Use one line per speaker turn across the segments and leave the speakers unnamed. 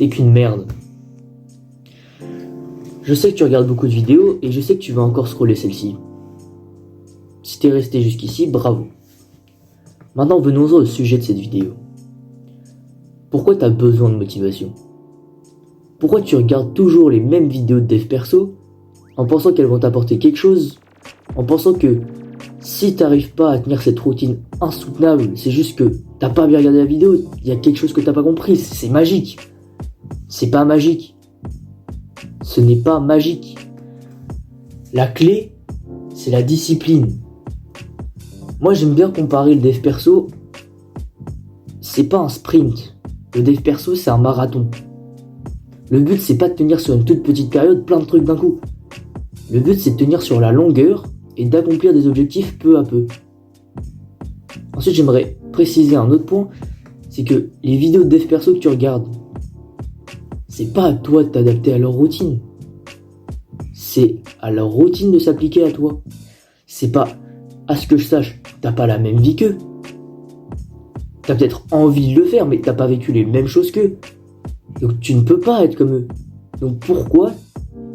t'es qu'une merde. Je sais que tu regardes beaucoup de vidéos et je sais que tu vas encore scroller celle-ci. Si t'es resté jusqu'ici, bravo. Maintenant, venons-en au sujet de cette vidéo. Pourquoi t'as besoin de motivation? Pourquoi tu regardes toujours les mêmes vidéos de dev perso en pensant qu'elles vont t'apporter quelque chose, en pensant que si t'arrives pas à tenir cette routine insoutenable, c'est juste que t'as pas bien regardé la vidéo, il y a quelque chose que t'as pas compris, c'est magique. C'est pas magique. Ce n'est pas magique. La clé, c'est la discipline. Moi, j'aime bien comparer le dev perso. C'est pas un sprint. Le dev perso, c'est un marathon. Le but, c'est pas de tenir sur une toute petite période plein de trucs d'un coup. Le but, c'est de tenir sur la longueur et d'accomplir des objectifs peu à peu. Ensuite, j'aimerais préciser un autre point, c'est que les vidéos de dev perso que tu regardes, c'est pas à toi de t'adapter à leur routine. C'est à leur routine de s'appliquer à toi. C'est pas, à ce que je sache, t'as pas la même vie qu'eux. T'as peut-être envie de le faire, mais t'as pas vécu les mêmes choses qu'eux. Donc tu ne peux pas être comme eux. Donc pourquoi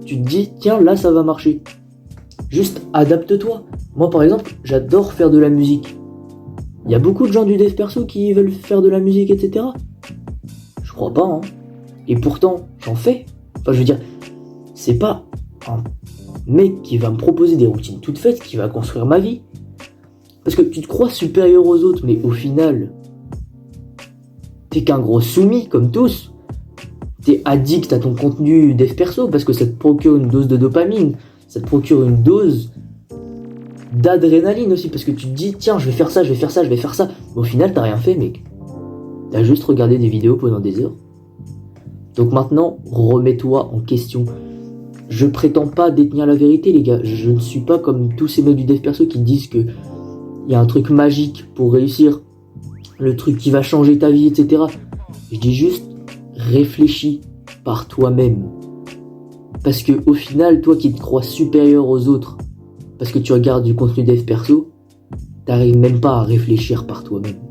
tu te dis, tiens, là ça va marcher? Juste adapte-toi. Moi par exemple, j'adore faire de la musique. Il y a beaucoup de gens du dev perso qui veulent faire de la musique, etc. Je crois pas, hein. Et pourtant, j'en fais. Enfin, je veux dire, c'est pas un mec qui va me proposer des routines toutes faites qui va construire ma vie. Parce que tu te crois supérieur aux autres, mais au final, t'es qu'un gros soumis comme tous. T'es addict à ton contenu dev perso parce que ça te procure une dose de dopamine, ça te procure une dose d'adrénaline aussi parce que tu te dis tiens je vais faire ça, je vais faire ça, je vais faire ça. Mais au final t'as rien fait mec. T'as juste regardé des vidéos pendant des heures. Donc maintenant remets-toi en question. Je prétends pas détenir la vérité les gars. Je ne suis pas comme tous ces mecs du dev perso qui disent que il y a un truc magique pour réussir, le truc qui va changer ta vie, etc. Je dis juste réfléchis par toi-même. Parce que au final, toi qui te crois supérieur aux autres, parce que tu regardes du contenu dev perso, t'arrives même pas à réfléchir par toi-même.